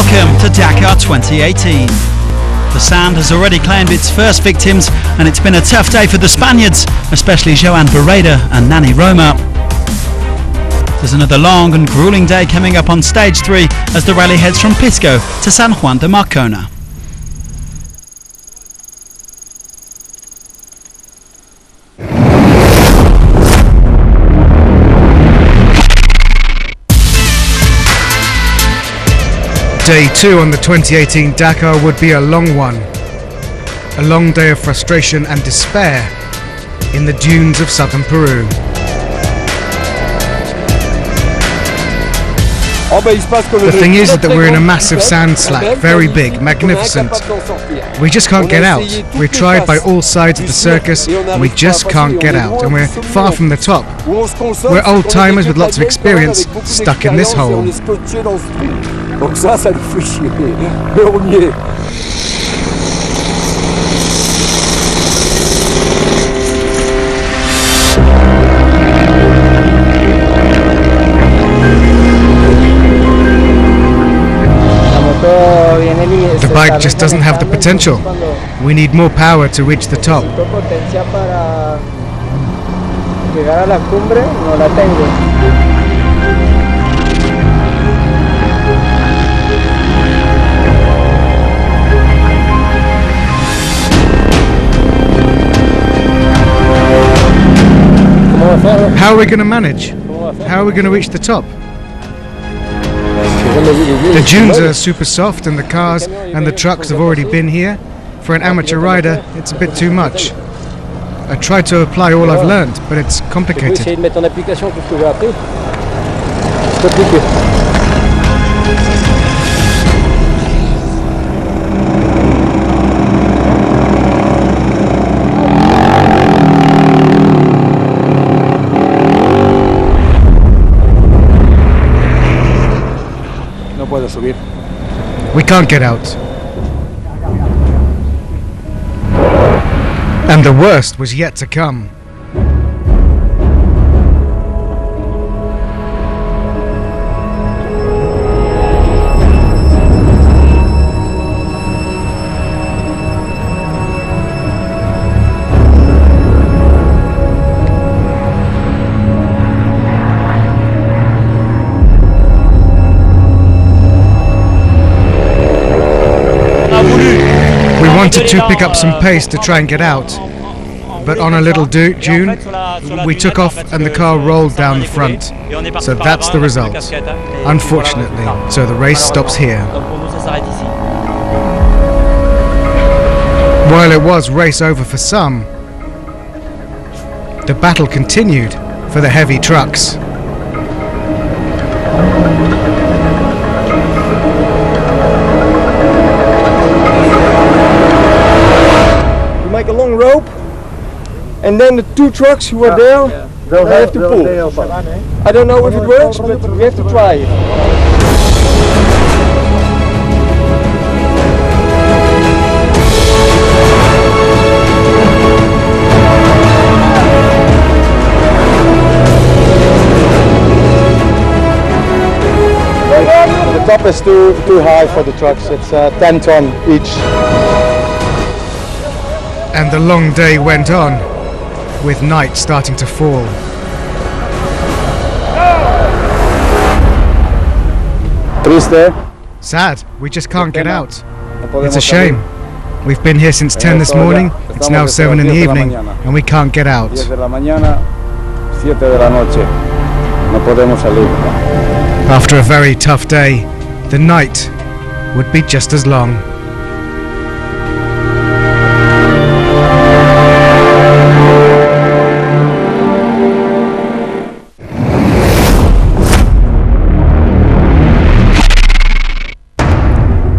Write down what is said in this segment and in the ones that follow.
Welcome to Dakar 2018. The sand has already claimed its first victims, and it's been a tough day for the Spaniards, especially Joan Barreda and Nani Roma. There's another long and grueling day coming up on stage 3 as the rally heads from Pisco to San Juan de Marcona. Day 2 on the 2018 Dakar would be a long one. A long day of frustration and despair in the dunes of southern Peru. The thing is that we're in a massive sand slack, very big, magnificent. We just can't get out. We've tried by all sides of the circus, and we just can't get out, and we're far from the top. We're old timers with lots of experience, stuck in this hole. Donc ça nous fait chier, mais on y est. The bike just doesn't have the potential. We need more power to reach the top. How are we going to manage? How are we going to reach the top? The dunes are super soft and the cars and the trucks have already been here. For an amateur rider, it's a bit too much. I tried to apply all I've learned, but it's complicated. We can't get out. And the worst was yet to come. We wanted to pick up some pace to try and get out, but on a little dune, we took off and the car rolled down the front. So that's the result, unfortunately. So the race stops here. While it was race over for some, the battle continued for the heavy trucks. Make a long rope, and then the two trucks who are there, they have to pull. I don't know if it works, but we have to try it. The top is too high for the trucks. It's 10 ton each. And the long day went on, with night starting to fall. Triste. Sad, we just can't get out. It's a shame. We've been here since 10 this morning, it's now 7 in the evening, and we can't get out. After a very tough day, the night would be just as long.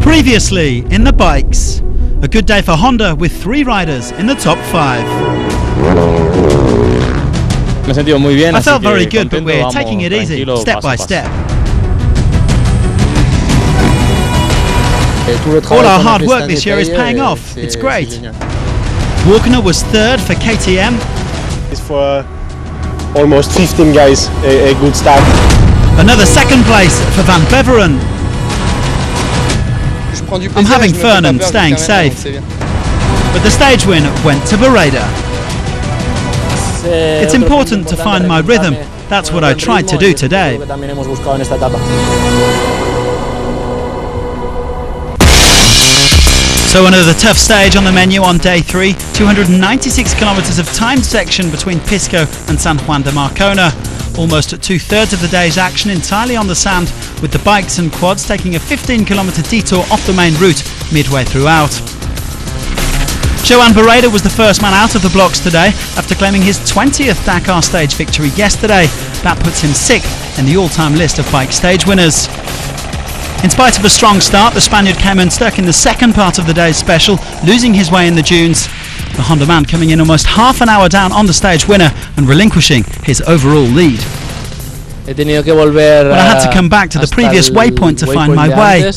Previously in the bikes, a good day for Honda with 3 riders in the top 5. I felt very good, but we're taking it easy, step by step. All our hard work this year is paying off, it's great. Walkener was 3rd for KTM. It's for almost 15 guys, a good start. Another 2nd place for Van Beveren. I'm having fun and staying safe. But the stage win went to Barreda. It's important to find my rhythm. That's what I tried to do today. So another tough stage on the menu on day 3, 296 kilometres of timed section between Pisco and San Juan de Marcona. Almost 2/3 of the day's action entirely on the sand, with the bikes and quads taking a 15-kilometre detour off the main route midway throughout. Joan Barreda was the first man out of the blocks today after claiming his 20th Dakar stage victory yesterday. That puts him 6th in the all-time list of bike stage winners. In spite of a strong start, the Spaniard came unstuck in the second part of the day's special, losing his way in the dunes. The Honda man coming in almost half an hour down on the stage winner and relinquishing his overall lead. But I had to come back to the previous waypoint to find my way.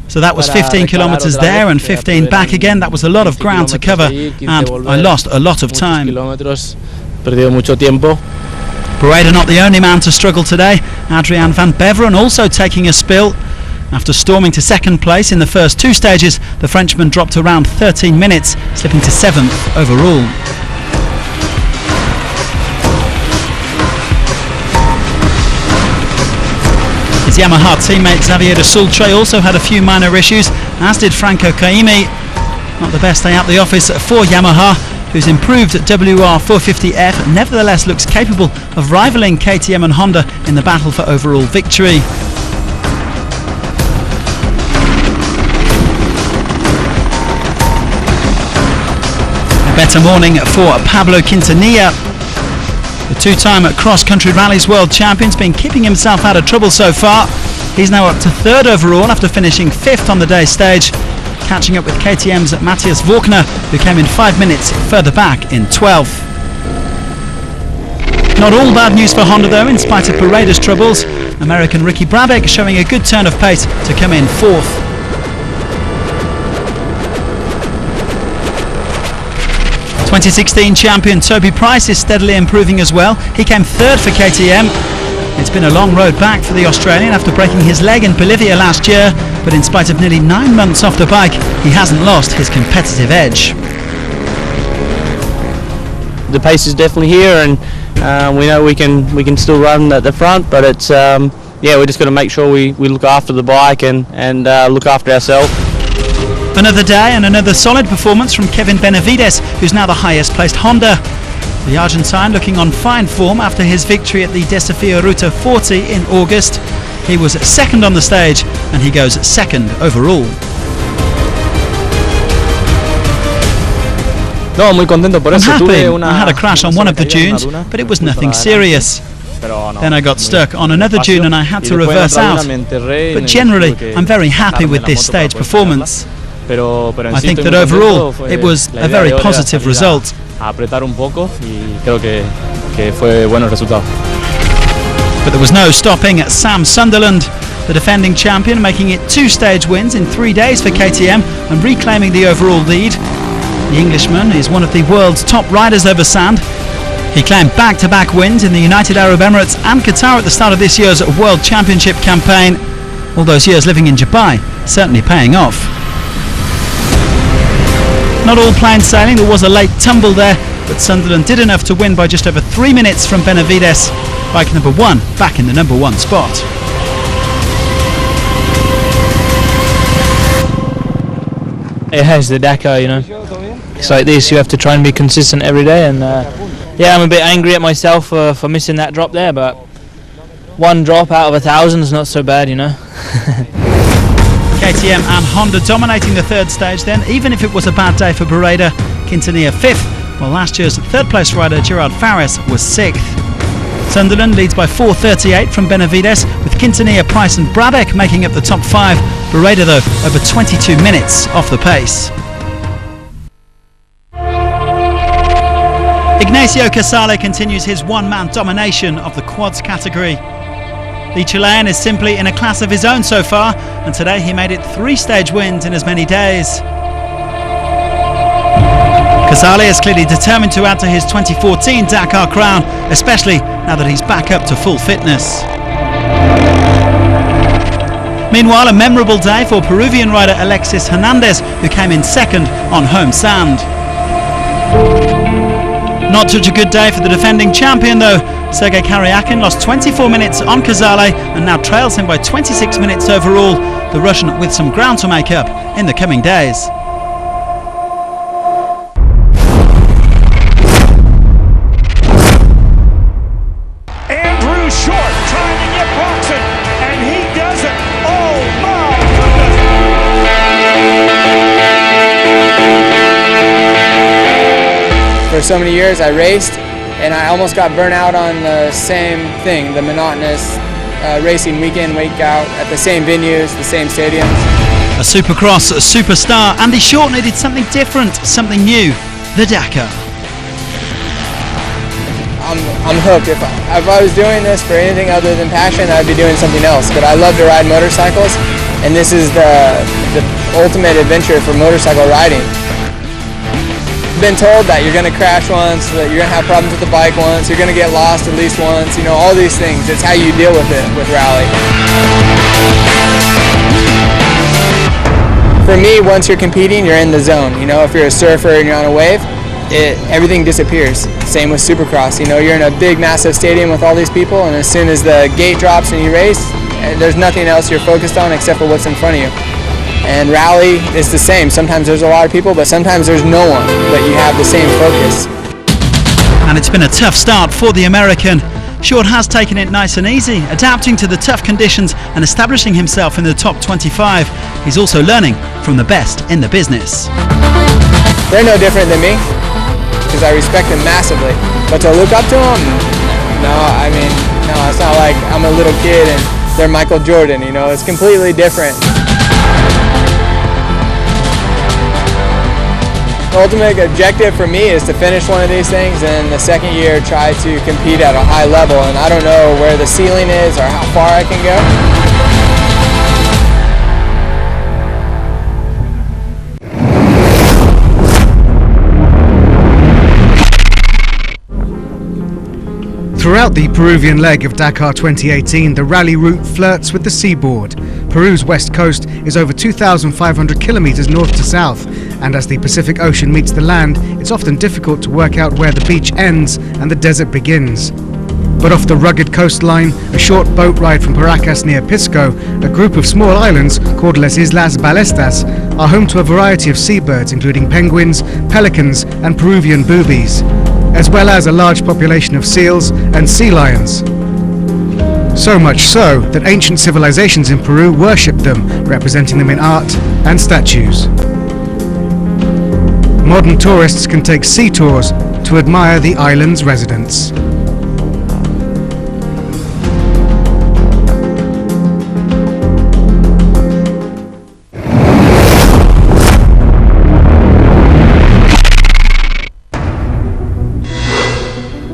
So that was 15 kilometres there and 15 back again. That was a lot of ground to cover, and I lost a lot of time. Barreda not the only man to struggle today. Adrian van Beveren also taking a spill. After storming to second place in the first 2 stages, the Frenchman dropped around 13 minutes, slipping to 7th overall. His Yamaha teammate Xavier de Sultre also had a few minor issues, as did Franco Caimi. Not the best day at the office for Yamaha, whose improved WR450F nevertheless looks capable of rivaling KTM and Honda in the battle for overall victory. A better morning for Pablo Quintanilla. The 2-time cross-country rallies world champion's been keeping himself out of trouble so far. He's now up to 3rd overall after finishing 5th on the day's stage, catching up with KTM's Matthias Walkner, who came in 5 minutes further back in 12th. Not all bad news for Honda though, in spite of Barreda's troubles. American Ricky Brabec showing a good turn of pace to come in 4th. 2016 champion Toby Price is steadily improving as well. He came 3rd for KTM. It's been a long road back for the Australian after breaking his leg in Bolivia last year, but in spite of nearly 9 months off the bike, he hasn't lost his competitive edge. The pace is definitely here, and we know we can still run at the front, but it's we just got to make sure we look after the bike and look after ourselves. Another day and another solid performance from Kevin Benavides, who's now the highest placed Honda. The Argentine looking on fine form after his victory at the Desafio Ruta 40 in August. He was 2nd on the stage and he goes 2nd overall. I'm happy. I had a crash on one of the dunes, but it was nothing serious. Then I got stuck on another dune and I had to reverse out. But generally, I'm very happy with this stage performance. I think that overall it was a very positive result. But there was no stopping Sam Sunderland, the defending champion, making it 2 stage wins in 3 days for KTM and reclaiming the overall lead. The Englishman is one of the world's top riders over sand. He claimed back-to-back wins in the United Arab Emirates and Qatar at the start of this year's World Championship campaign. All those years living in Dubai certainly paying off. Not all plain sailing, there was a late tumble there, but Sunderland did enough to win by just over 3 minutes from Benavides. Bike number 1 back in the number 1 spot. It has the Dakar, you know. It's like this, you have to try and be consistent every day, and I'm a bit angry at myself for missing that drop there, but 1 drop out of 1,000 is not so bad, you know. KTM and Honda dominating the 3rd stage then, even if it was a bad day for Barreda. Quintanilla 5th, while last year's 3rd place rider Gerard Faris was 6th. Sunderland leads by 4:38 from Benavides, with Quintanilla, Price and Brabec making up the top 5. Barreda though over 22 minutes off the pace. Ignacio Casale continues his one-man domination of the quads category. The Chilean is simply in a class of his own so far, and today he made it 3 stage wins in as many days. Casale is clearly determined to add to his 2014 Dakar crown, especially now that he's back up to full fitness. Meanwhile, a memorable day for Peruvian rider Alexis Hernandez, who came in second on home sand. Not such a good day for the defending champion though. Sergei Karyakin lost 24 minutes on Casale and now trails him by 26 minutes overall. The Russian with some ground to make up in the coming days. Short, trying to get Boxen, and he does it. Oh my goodness! For so many years I raced, and I almost got burnt out on the same thing, the monotonous racing week in, week out, at the same venues, the same stadiums. A Supercross superstar, Andy Short needed something different, something new, the Dakar. I'm hooked. If I was doing this for anything other than passion, I'd be doing something else. But I love to ride motorcycles, and this is the ultimate adventure for motorcycle riding. I've been told that you're going to crash once, that you're going to have problems with the bike once, you're going to get lost at least once, you know, all these things. It's how you deal with it with rally. For me, once you're competing, you're in the zone. You know, if you're a surfer and you're on a wave, everything disappears. Same with Supercross. You know, you're in a big, massive stadium with all these people, and as soon as the gate drops and you race, there's nothing else you're focused on except for what's in front of you. And rally is the same. Sometimes there's a lot of people, but sometimes there's no one, but you have the same focus. And it's been a tough start for the American. Short has taken it nice and easy, adapting to the tough conditions and establishing himself in the top 25. He's also learning from the best in the business. They're no different than me, because I respect them massively. But to look up to them, no, I mean, no, it's not like I'm a little kid and they're Michael Jordan, you know, it's completely different. The ultimate objective for me is to finish one of these things, and the second year try to compete at a high level, and I don't know where the ceiling is or how far I can go. Throughout the Peruvian leg of Dakar 2018, the rally route flirts with the seaboard. Peru's west coast is over 2,500 kilometers north to south, and as the Pacific Ocean meets the land, it's often difficult to work out where the beach ends and the desert begins. But off the rugged coastline, a short boat ride from Paracas near Pisco, a group of small islands called Les Islas Ballestas are home to a variety of seabirds, including penguins, pelicans, and Peruvian boobies, as well as a large population of seals and sea lions. So much so that ancient civilizations in Peru worshipped them, representing them in art and statues. Modern tourists can take sea tours to admire the island's residents.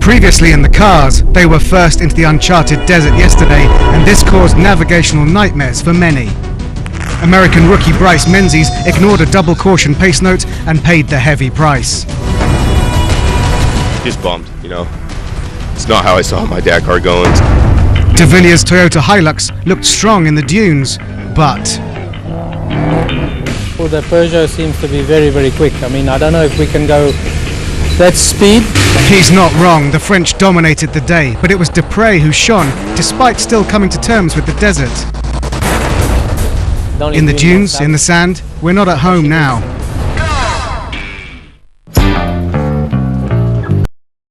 Previously in the cars, they were first into the uncharted desert yesterday, and this caused navigational nightmares for many. American rookie Bryce Menzies ignored a double caution pace note and paid the heavy price. Just bummed, you know. It's not how I saw my Dakar going. De Villiers' Toyota Hilux looked strong in the dunes, but well, the Peugeot seems to be very, very quick. I mean, I don't know if we can go that speed. He's not wrong. The French dominated the day, but it was Dupre who shone, despite still coming to terms with the desert. In the dunes, in the sand, we're not at home now.